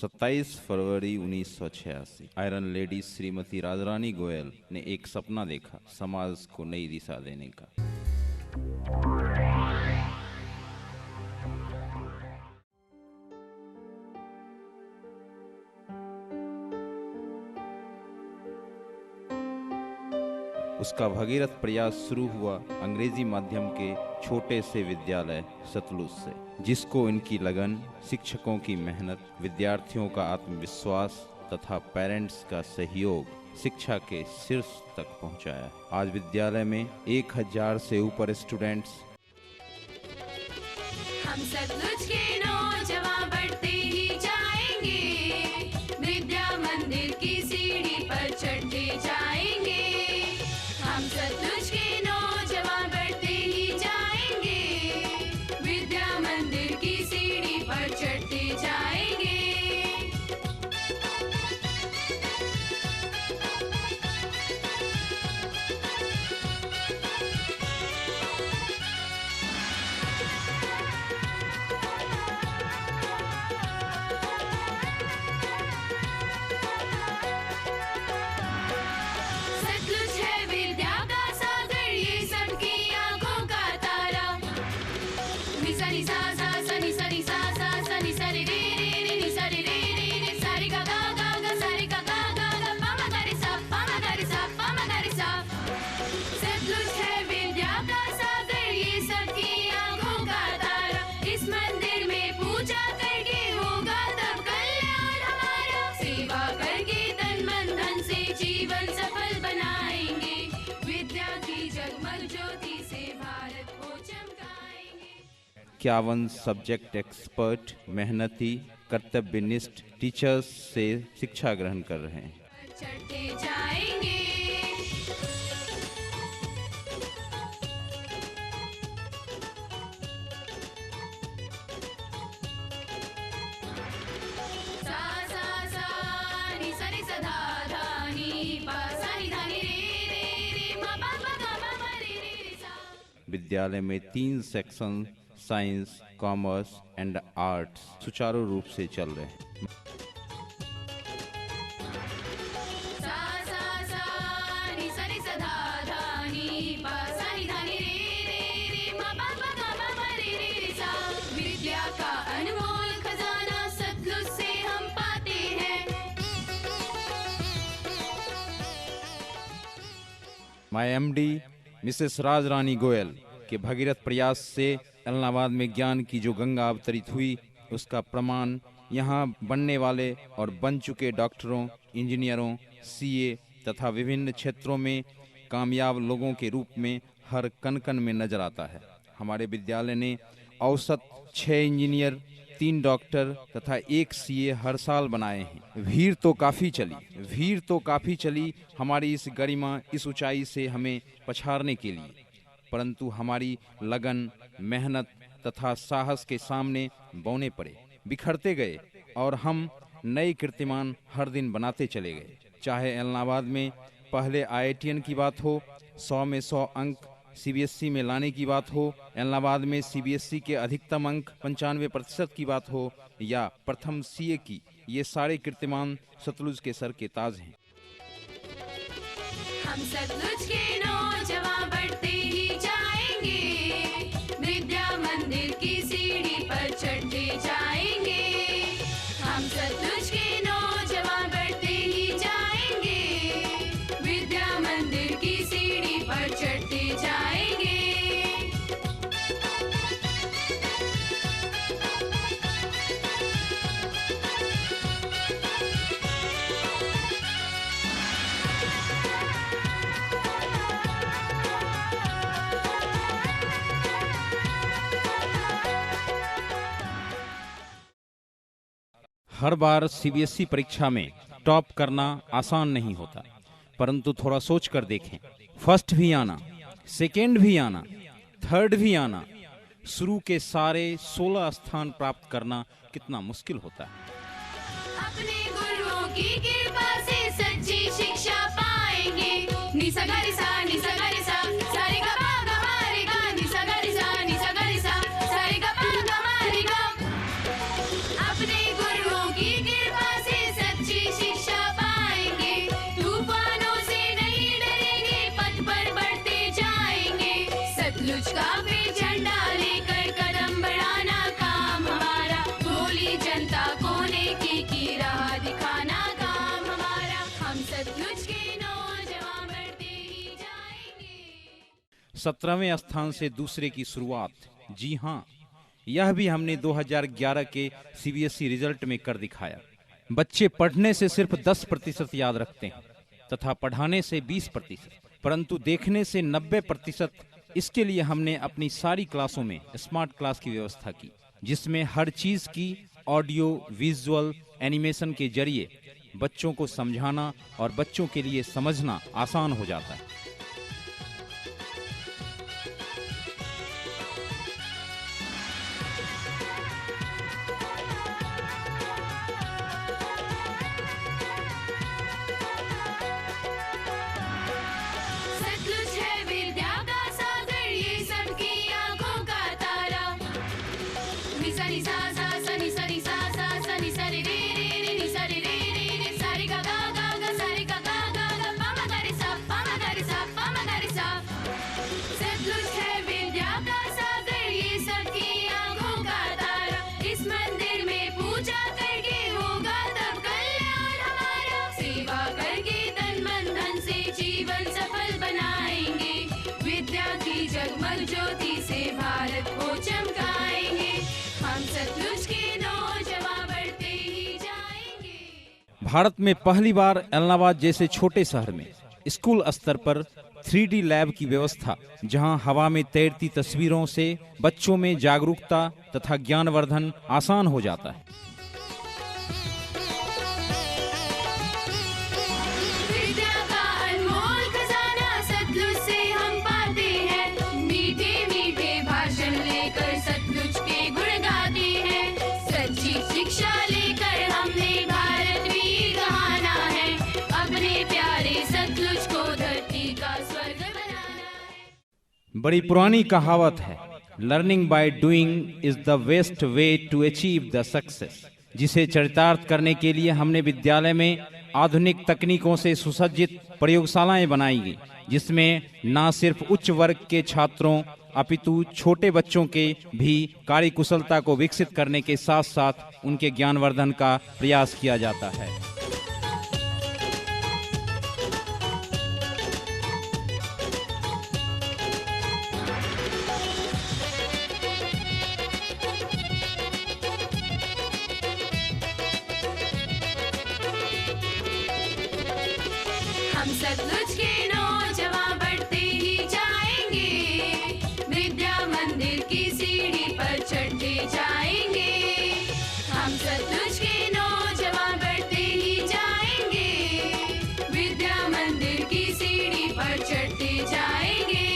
27 फरवरी 1986 iron lady Shrimati राजरानी गोयल ने एक सपना देखा, समाज को नई दिशा देने का। उसका भगीरथ प्रयास शुरू हुआ अंग्रेजी माध्यम के छोटे से विद्यालय सतलुज से, जिसको इनकी लगन, शिक्षकों की मेहनत, विद्यार्थियों का आत्मविश्वास तथा पेरेंट्स का सहयोग शिक्षा के शीर्ष तक पहुंचाया। आज विद्यालय में 1000 से ऊपर स्टूडेंट्स। हम सतलुज के नौजवान बढ़ते ही जाएंगे, विद्या मंदिर की सीढ़ी पर चढ़ते जाएंगे। हम सतलुज के नौजवान बढ़ते ही जाएंगे, विद्या मंदिर की सीढ़ी पर चढ़ते जाएंगे। सतलुज है विद्या का सागर, ये सबकी आंखों का तारा। नि सा नि सा सा सा नि सा नि सा सा सा नि सा रे रे रे रे नि सा रे रे रे रे सा रे गा गा गा गा सा रे गा गा गा गा पा मा गा रे सा पा मा गा रे सा पा मा गा रे सा। सतलुज है विद्या का सागर, ये सबकी आंखों का तारा। इस मंदिर में पूजा करके होगा तब कल्याण हमारा, सेवा करके तन मन धन से जीवन सफल बनाएंगे, विद्या की जगमग ज्योति से भारत को चमकाएंगे। 51 सब्जेक्ट एक्सपर्ट, मेहनती, कर्तव्यनिष्ठ टीचर्स से शिक्षा ग्रहण कर रहे हैं। चढ़ते जाएंगे। सा सा सा नि सा नि सा धा धा नि पा सा नि धा नि रे रे रे मा पा पा गा मा मा रे रे रे सा। विद्यालय में 3 section science, commerce and arts सुचारू रूप से चल रहे हैं। सा सा सा नि सा नि सा धा धा नि पा सा नि धा नि रे रे रे मा पा पा गा मा मा रे रे रे सा। विद्या का अनमोल खजाना सतलुज से हम पाते हैं। माय एमडी मिसेस राजरानी गोयल के भगीरथ प्रयास से इलाहाबाद में ज्ञान की जो गंगा अवतरित हुई, उसका प्रमाण यहाँ बनने वाले और बन चुके डॉक्टरों, इंजीनियरों, सीए तथा विभिन्न क्षेत्रों में कामयाब लोगों के रूप में हर कण कण में नजर आता है। हमारे विद्यालय ने औसत 6 इंजीनियर, 3 डॉक्टर तथा 1 सीए हर साल बनाए हैं। भीड़ तो काफ़ी चली हमारी इस गरिमा, इस ऊंचाई से हमें पछाड़ने के लिए, परंतु हमारी लगन, मेहनत तथा साहस के सामने बौने पड़े, बिखरते गए और हम नए कीर्तिमान हर दिन बनाते चले गए। चाहे इलाहाबाद में पहले IITian की बात हो, 100 में 100 अंक CBSE में लाने की बात हो, इलाहाबाद में CBSE के अधिकतम अंक 95% की बात हो, या प्रथम CA की, ये सारे कीर्तिमान सतलुज के सर के ताज हैं। हम सतलुज के नौजवान बढ़ते ही जाएंगे, विद्या मंदिर की सीढ़ी पर चढ़ते जाएंगे। हम सतलुज के नौजवान बढ़ते ही जाएंगे, विद्या मंदिर की सीढ़ी पर चढ़ते जाएंगे। हर बार CBSE परीक्षा में टॉप करना आसान नहीं होता, परंतु थोड़ा सोच कर देखें, फर्स्ट भी आना, सेकेंड भी आना, थर्ड भी आना, शुरू के सारे 16 स्थान प्राप्त करना कितना मुश्किल होता है। अपने गुरुओं की कृपा से सच्ची शिक्षा पाएंगे। नि सा गा रे सा नि सा गा रे सा सा रे गा पा गा मा रे गा नि सा गा रे सा नि सा गा रे सा सा रे गा पा गा मा रे गा। अपने गुरुओं की कृपा 17वें स्थान से दूसरे की शुरुआत। जी हाँ, यह भी हमने 2011 के CBSE रिजल्ट में कर दिखाया। बच्चे पढ़ने से सिर्फ 10% याद रखते हैं तथा पढ़ाने से 20%, परंतु देखने से 90%। इसके लिए हमने अपनी सारी क्लासों में स्मार्ट क्लास की व्यवस्था की, जिसमें हर चीज की ऑडियो विजुअल एनिमेशन के जरिए बच्चों को समझाना और बच्चों के लिए समझना आसान हो जाता है। सतलुज है विद्या का सागर, ये सबकी आंखों का तारा। नि सा नि सा सा सा नि सा नि सा सा सा नि सा रे रे रे नि सा रे रे रे सा रे गा गा गा गा सा रे गा गा गा गा पा मा गा रे सा पा मा गा रे सा पा मा गा रे सा। सतलुज है विद्या का सागर, ये सबकी आंखों का तारा। इस मंदिर में पूजा करके होगा तब कल्याण हमारा। सेवा करके तन मन धन से जीवन सफल बनाएंगे। विद्या की जगमग ज्योति से भारत को चमकाएंगे। हम सतलुज के नौजवान बढ़ते ही जाएंगे। भारत में पहली बार एलनाबाद जैसे छोटे शहर में स्कूल स्तर पर 3D लैब की व्यवस्था, जहां हवा में तैरती तस्वीरों से बच्चों में जागरूकता तथा ज्ञानवर्धन आसान हो जाता है। विद्या का अनमोल खजाना सतलुज से हम पाते हैं। मीठे मीठे भाषण लेकर सतलुज के गुण गाते हैं। सच्ची शिक्षा लेकर हमने भारत वीर कहाना है। अपने प्यारे सतलुज को धरती का स्वर्ग बनाना है। बड़ी पुरानी कहावत है, learning by doing is the best way to achieve the success, जिसे चरितार्थ करने के लिए हमने विद्यालय में आधुनिक तकनीकों से सुसज्जित प्रयोगशालाएं बनाई गई, जिसमें न सिर्फ उच्च वर्ग के छात्रों अपितु छोटे बच्चों के भी कार्यकुशलता को विकसित करने के साथ साथ उनके ज्ञानवर्धन का प्रयास किया जाता है। हम सतलुज के नौजवान बढ़ते ही जाएंगे। विद्या मंदिर की सीढ़ी पर चढ़ते जाएंगे। हम सतलुज के नौजवान बढ़ते ही जाएंगे। विद्या मंदिर की सीढ़ी पर चढ़ते जाएंगे।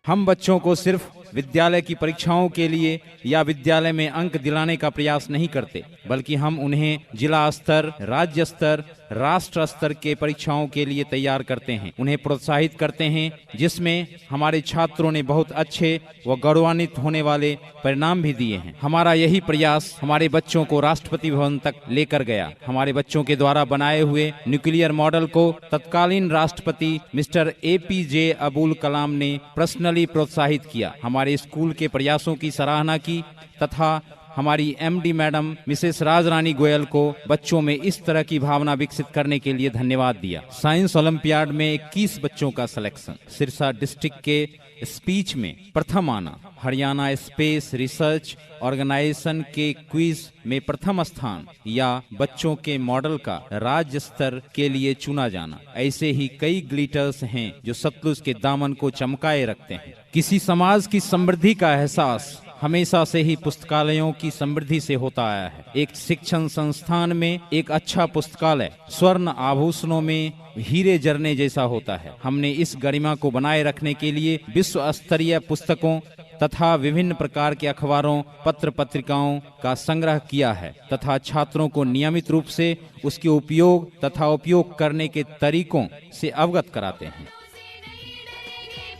हम बच्चों को सिर्फ विद्यालय की परीक्षाओं के लिए या विद्यालय में अंक दिलाने का प्रयास नहीं करते, बल्कि हम उन्हें जिला स्तर, राज्य स्तर, राष्ट्र स्तर के परीक्षाओं के लिए तैयार करते हैं, उन्हें प्रोत्साहित करते हैं, जिसमें हमारे छात्रों ने बहुत अच्छे व गौरवान्वित होने वाले परिणाम भी दिए हैं। हमारा यही प्रयास हमारे बच्चों को राष्ट्रपति भवन तक लेकर गया। हमारे बच्चों के द्वारा बनाए हुए न्यूक्लियर मॉडल को तत्कालीन राष्ट्रपति मिस्टर APJ अब्दुल कलाम ने पर्सनली प्रोत्साहित किया। हमारे स्कूल के प्रयासों की सराहना की तथा हमारी MD मैडम मिसेस राजरानी गोयल को बच्चों में इस तरह की भावना विकसित करने के लिए धन्यवाद दिया। साइंस ओलंपियाड में 21 बच्चों का सिलेक्शन, सिरसा डिस्ट्रिक्ट के स्पीच में प्रथम आना, हरियाणा स्पेस रिसर्च ऑर्गेनाइजेशन के क्विज में प्रथम स्थान या बच्चों के मॉडल का राज्य स्तर के लिए चुना जाना, ऐसे ही कई ग्लिटर्स हैं जो सतलुज के दामन को चमकाए रखते हैं। किसी समाज की समृद्धि का एहसास हमेशा से ही पुस्तकालयों की समृद्धि से होता आया है। एक शिक्षण संस्थान में एक अच्छा पुस्तकालय स्वर्ण आभूषणों में हीरे जरने जैसा होता है। हमने इस गरिमा को बनाए रखने के लिए विश्व स्तरीय पुस्तकों तथा विभिन्न प्रकार के अखबारों, पत्र पत्रिकाओं का संग्रह किया है तथा छात्रों को नियमित रूप से उसके उपयोग तथा उपयोग करने के तरीकों से अवगत कराते हैं।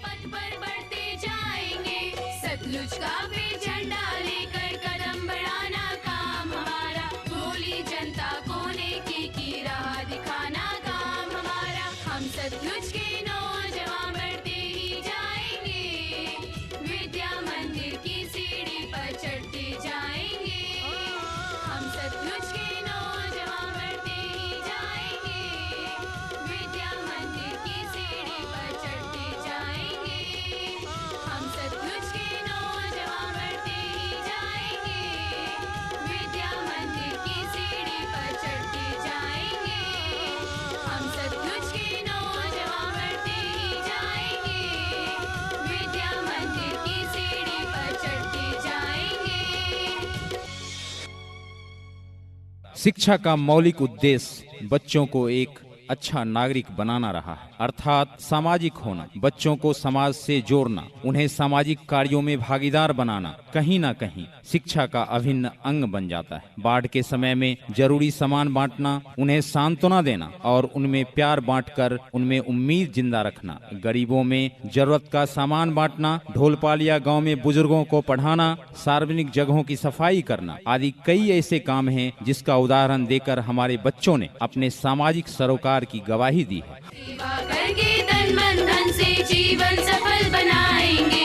पथ पर बढ़ते जाएंगे। सतलुज का भी झंडा लेकर कदम बढ़ाना काम हमारा। भोली जनता को नेकी की राह दिखाना काम हमारा। हम सतलुज के नौजवान बढ़ते ही जाएंगे। शिक्षा का मौलिक उद्देश्य बच्चों को एक अच्छा नागरिक बनाना रहा है, अर्थात सामाजिक होना, बच्चों को समाज से जोड़ना, उन्हें सामाजिक कार्यों में भागीदार बनाना कहीं ना कहीं शिक्षा का अभिन्न अंग बन जाता है। बाढ़ के समय में जरूरी सामान बांटना, उन्हें सांत्वना देना और उनमें प्यार बांटकर उनमें उम्मीद जिंदा रखना, गरीबों में जरूरत का सामान बांटना, ढोलपालिया गांव में बुजुर्गों को पढ़ाना, सार्वजनिक जगहों की सफाई करना आदि कई ऐसे काम हैं जिसका उदाहरण देकर हमारे बच्चों ने अपने सामाजिक सरोकार की गवाही दी है। सेवा करके तन मन धन से जीवन सफल बनाएंगे,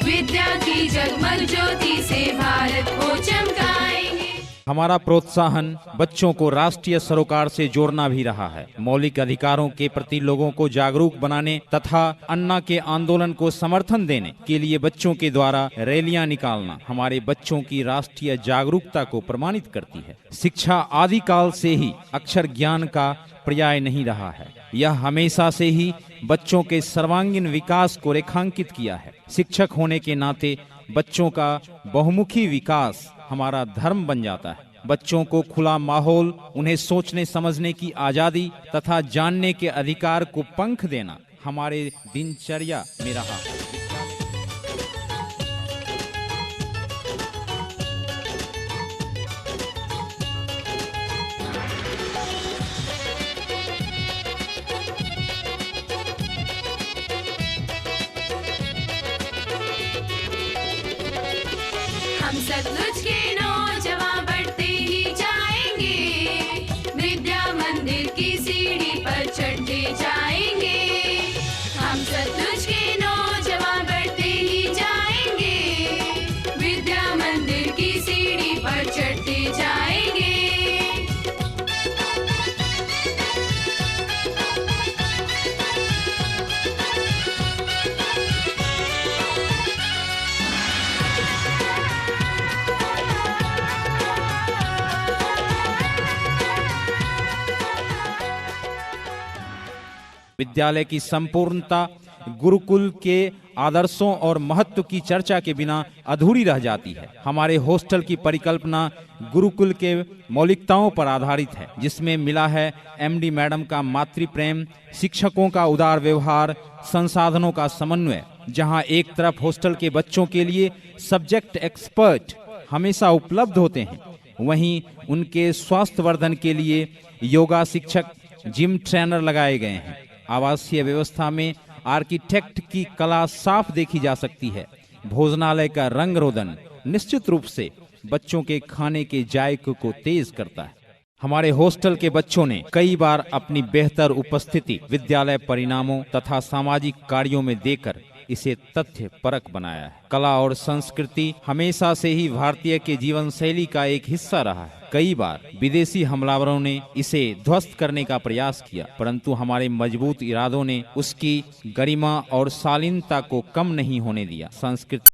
विद्या की जगमग ज्योति से भारत को चमकाएंगे। हमारा प्रोत्साहन बच्चों को राष्ट्रीय सरोकार से जोड़ना भी रहा है। मौलिक अधिकारों के प्रति लोगों को जागरूक बनाने तथा अन्ना के आंदोलन को समर्थन देने के लिए बच्चों के द्वारा रैलियां निकालना हमारे बच्चों की राष्ट्रीय जागरूकता को प्रमाणित करती है। शिक्षा आदिकाल से ही अक्षर ज्ञान का पर्याय नहीं रहा है, यह हमेशा से ही बच्चों के सर्वांगीण विकास को रेखांकित किया है। शिक्षक होने के नाते बच्चों का बहुमुखी विकास हमारा धर्म बन जाता है। बच्चों को खुला माहौल, उन्हें सोचने समझने की आजादी तथा जानने के अधिकार को पंख देना हमारे दिनचर्या में रहा है। हम सतलुज के नौजवान बढ़ते ही जाएंगे, विद्या मंदिर की सीढ़ी पर चढ़ते जाएंगे। हम सतलुज के नौजवान बढ़ते ही जाएंगे, विद्या मंदिर की सीढ़ी पर चढ़ते जाएंगे। विद्यालय की संपूर्णता गुरुकुल के आदर्शों और महत्व की चर्चा के बिना अधूरी रह जाती है। हमारे हॉस्टल की परिकल्पना गुरुकुल के मौलिकताओं पर आधारित है, जिसमें मिला है एमडी मैडम का मातृ प्रेम, शिक्षकों का उदार व्यवहार, संसाधनों का समन्वय। जहां एक तरफ हॉस्टल के बच्चों के लिए सब्जेक्ट एक्सपर्ट हमेशा उपलब्ध होते हैं, वहीं उनके स्वास्थ्य वर्धन के लिए योगा शिक्षक, जिम ट्रेनर लगाए गए हैं। आवासीय व्यवस्था में आर्किटेक्ट की कला साफ देखी जा सकती है। भोजनालय का रंग रोदन निश्चित रूप से बच्चों के खाने के जायके को तेज करता है। हमारे हॉस्टल के बच्चों ने कई बार अपनी बेहतर उपस्थिति विद्यालय परिणामों तथा सामाजिक कार्यों में देकर इसे तथ्य परक बनाया है। कला और संस्कृति हमेशा से ही भारतीय के जीवन शैली का एक हिस्सा रहा है। कई बार विदेशी हमलावरों ने इसे ध्वस्त करने का प्रयास किया, परंतु हमारे मजबूत इरादों ने उसकी गरिमा और शालीनता को कम नहीं होने दिया। संस्कृति